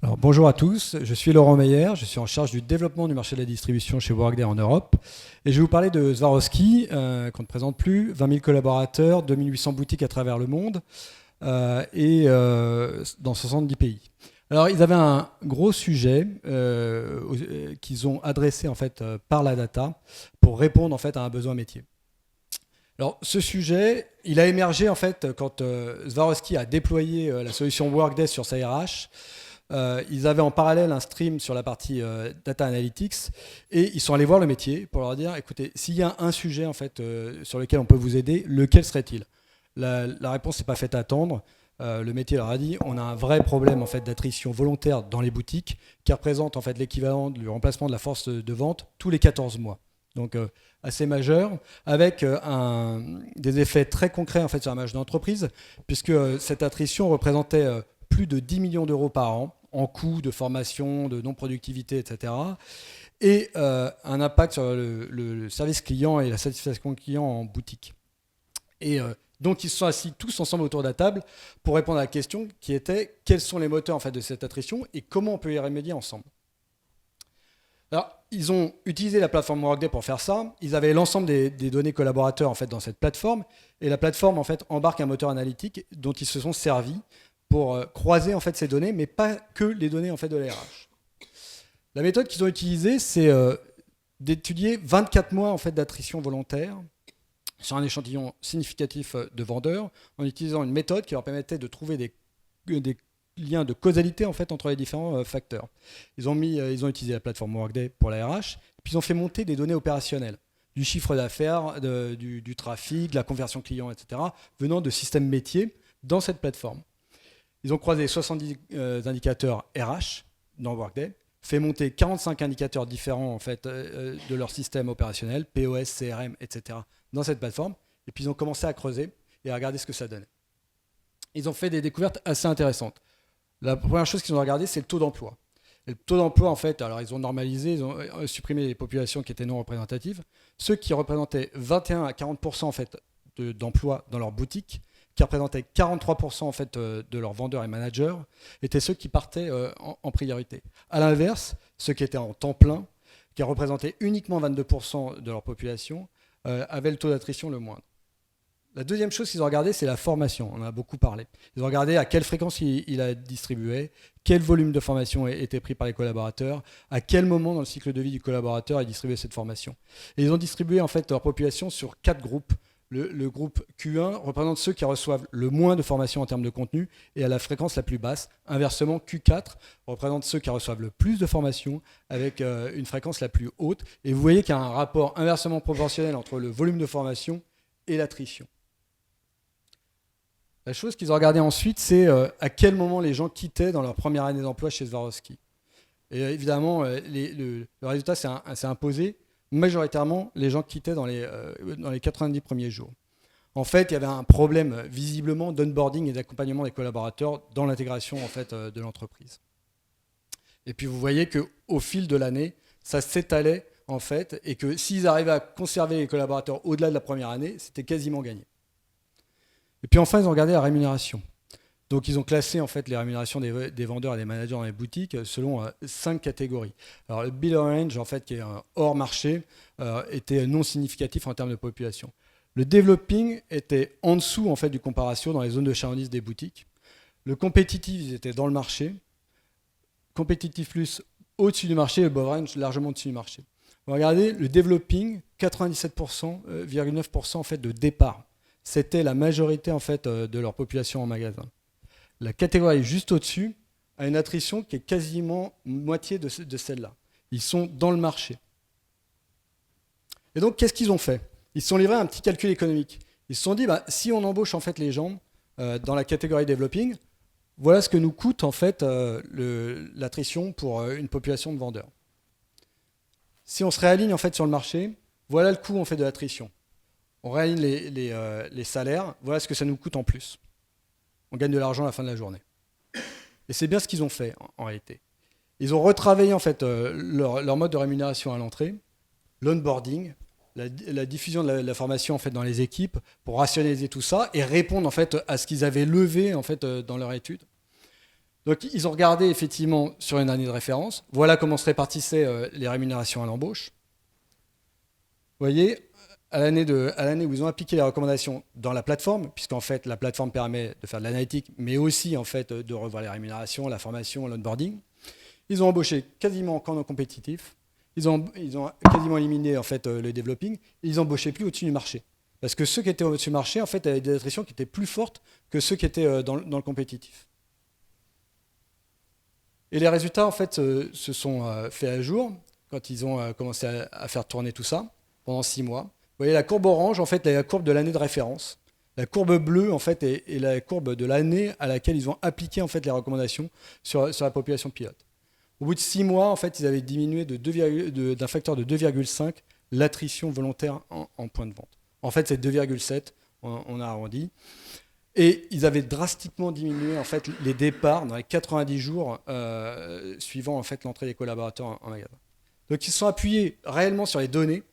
Alors, bonjour à tous, je suis Laurent Meyer, je suis en charge du développement du marché de la distribution chez Workday en Europe. Et je vais vous parler de Swarovski, qu'on ne présente plus, 20 000 collaborateurs, 2800 boutiques à travers le monde dans 70 pays. Alors, ils avaient un gros sujet qu'ils ont adressé en fait, par la data pour répondre en fait, à un besoin métier. Alors, ce sujet, il a émergé en fait, quand Swarovski a déployé la solution Workday sur sa RH. Ils avaient en parallèle un stream sur la partie data analytics et ils sont allés voir le métier pour leur dire écoutez, s'il y a un sujet en fait, sur lequel on peut vous aider, lequel serait-il? La réponse n'est pas faite à attendre. Le métier leur a dit on a un vrai problème en fait, d'attrition volontaire dans les boutiques qui représente en fait, l'équivalent du remplacement de la force de vente tous les 14 mois. Donc assez majeur, avec des effets très concrets en fait, sur la marge d'entreprise, puisque cette attrition représentait plus de 10 millions d'euros par an en coûts de formation, de non-productivité, etc. Et un impact sur le service client et la satisfaction client en boutique. Et donc ils se sont assis tous ensemble autour de la table pour répondre à la question qui était quels sont les moteurs en fait, de cette attrition et comment on peut y remédier ensemble. Alors, ils ont utilisé la plateforme Workday pour faire ça. Ils avaient l'ensemble des données collaborateurs en fait, dans cette plateforme. Et la plateforme en fait, embarque un moteur analytique dont ils se sont servis pour croiser en fait, ces données, mais pas que les données en fait, de la RH. La méthode qu'ils ont utilisée, c'est d'étudier 24 mois en fait, d'attrition volontaire sur un échantillon significatif de vendeurs, en utilisant une méthode qui leur permettait de trouver des liens de causalité en fait, entre les différents facteurs. Ils ont utilisé la plateforme Workday pour la RH, puis ils ont fait monter des données opérationnelles, du chiffre d'affaires, du trafic, de la conversion client, etc., venant de systèmes métiers dans cette plateforme. Ils ont croisé 70 indicateurs RH dans Workday, fait monter 45 indicateurs différents en fait, de leur système opérationnel, POS, CRM, etc., dans cette plateforme, et puis ils ont commencé à creuser et à regarder ce que ça donnait. Ils ont fait des découvertes assez intéressantes. La première chose qu'ils ont regardé, c'est le taux d'emploi. Et le taux d'emploi, en fait, alors ils ont normalisé, ils ont supprimé les populations qui étaient non représentatives. Ceux qui représentaient 21 à 40% en fait, d'emploi dans leur boutique, qui représentaient 43% en fait, de leurs vendeurs et managers, étaient ceux qui partaient en priorité. À l'inverse, ceux qui étaient en temps plein, qui représentaient uniquement 22% de leur population, avaient le taux d'attrition le moindre. La deuxième chose qu'ils ont regardé, c'est la formation. On en a beaucoup parlé. Ils ont regardé à quelle fréquence il a distribué, quel volume de formation était pris par les collaborateurs, à quel moment dans le cycle de vie du collaborateur il distribuait cette formation. Et ils ont distribué en fait leur population sur 4 groupes. Le groupe Q1 représente ceux qui reçoivent le moins de formation en termes de contenu et à la fréquence la plus basse. Inversement, Q4 représente ceux qui reçoivent le plus de formation avec une fréquence la plus haute. Et vous voyez qu'il y a un rapport inversement proportionnel entre le volume de formation et l'attrition. La chose qu'ils ont regardé ensuite, c'est à quel moment les gens quittaient dans leur première année d'emploi chez Swarovski. Et évidemment, le résultat s'est imposé. Majoritairement, les gens quittaient dans les 90 premiers jours. En fait, il y avait un problème visiblement d'onboarding et d'accompagnement des collaborateurs dans l'intégration en fait, de l'entreprise. Et puis vous voyez qu'au fil de l'année, ça s'étalait en fait, et que s'ils arrivaient à conserver les collaborateurs au-delà de la première année, c'était quasiment gagné. Et puis enfin, ils ont regardé la rémunération. Donc ils ont classé en fait les rémunérations des vendeurs et des managers dans les boutiques selon 5 catégories. Alors le bill range en fait qui est hors marché était non significatif en termes de population. Le developing était en dessous en fait du comparatio dans les zones de chalandise des boutiques. Le compétitif ils étaient dans le marché. Compétitif plus au-dessus du marché, le above range largement au-dessus du marché. Regardez le developing 97,9% en fait de départ. C'était la majorité en fait, de leur population en magasin. La catégorie juste au-dessus a une attrition qui est quasiment moitié de celle-là. Ils sont dans le marché. Et donc, qu'est-ce qu'ils ont fait? Ils se sont livrés à un petit calcul économique. Ils se sont dit, si on embauche en fait, les gens dans la catégorie developing, voilà ce que nous coûte en fait, l'attrition pour une population de vendeurs. Si on se réaligne en fait, sur le marché, voilà le coût en fait, de l'attrition. On réaligne les salaires, voilà ce que ça nous coûte en plus. On gagne de l'argent à la fin de la journée. Et c'est bien ce qu'ils ont fait en réalité. Ils ont retravaillé en fait, leur mode de rémunération à l'entrée, l'onboarding, la diffusion de la formation en fait, dans les équipes pour rationaliser tout ça et répondre en fait, à ce qu'ils avaient levé en fait, dans leur étude. Donc, ils ont regardé effectivement sur une année de référence. Voilà comment se répartissaient les rémunérations à l'embauche. Vous voyez, à l'année où ils ont appliqué les recommandations dans la plateforme, puisqu'en fait, la plateforme permet de faire de l'analytique, mais aussi en fait, de revoir les rémunérations, la formation, l'onboarding, ils ont embauché quasiment qu'en non compétitif. Ils ont quasiment éliminé en fait, le developing. Et ils n'embauchaient plus au-dessus du marché. Parce que ceux qui étaient au-dessus du marché, en fait, avaient des attritions qui étaient plus fortes que ceux qui étaient dans le compétitif. Et les résultats, en fait, se sont faits à jour quand ils ont commencé à faire tourner tout ça pendant 6 mois. Vous voyez, la courbe orange, en fait, est la courbe de l'année de référence. La courbe bleue, en fait, est la courbe de l'année à laquelle ils ont appliqué en fait, les recommandations sur la population pilote. Au bout de 6 mois, en fait, ils avaient diminué d'un facteur de 2,5 l'attrition volontaire en points de vente. En fait, c'est 2,7, on a arrondi. Et ils avaient drastiquement diminué en fait, les départs dans les 90 jours suivant en fait, l'entrée des collaborateurs en magasin. Donc ils se sont appuyés réellement sur les données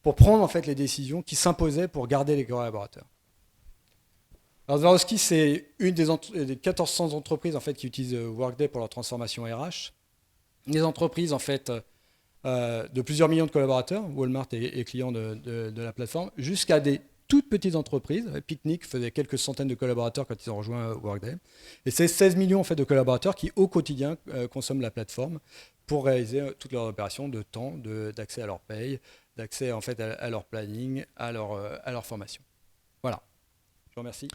pour prendre en fait, les décisions qui s'imposaient pour garder les collaborateurs. Alors Swarovski, c'est une des 1400 entreprises en fait, qui utilisent Workday pour leur transformation RH. Des entreprises en fait, de plusieurs millions de collaborateurs, Walmart est client de la plateforme, jusqu'à des toutes petites entreprises. Picnic faisait quelques centaines de collaborateurs quand ils ont rejoint Workday. Et c'est 16 millions en fait, de collaborateurs qui, au quotidien, consomment la plateforme pour réaliser toutes leurs opérations de temps, d'accès à leur paye, d'accès en fait, à leur planning, à leur formation. Voilà. Je vous remercie.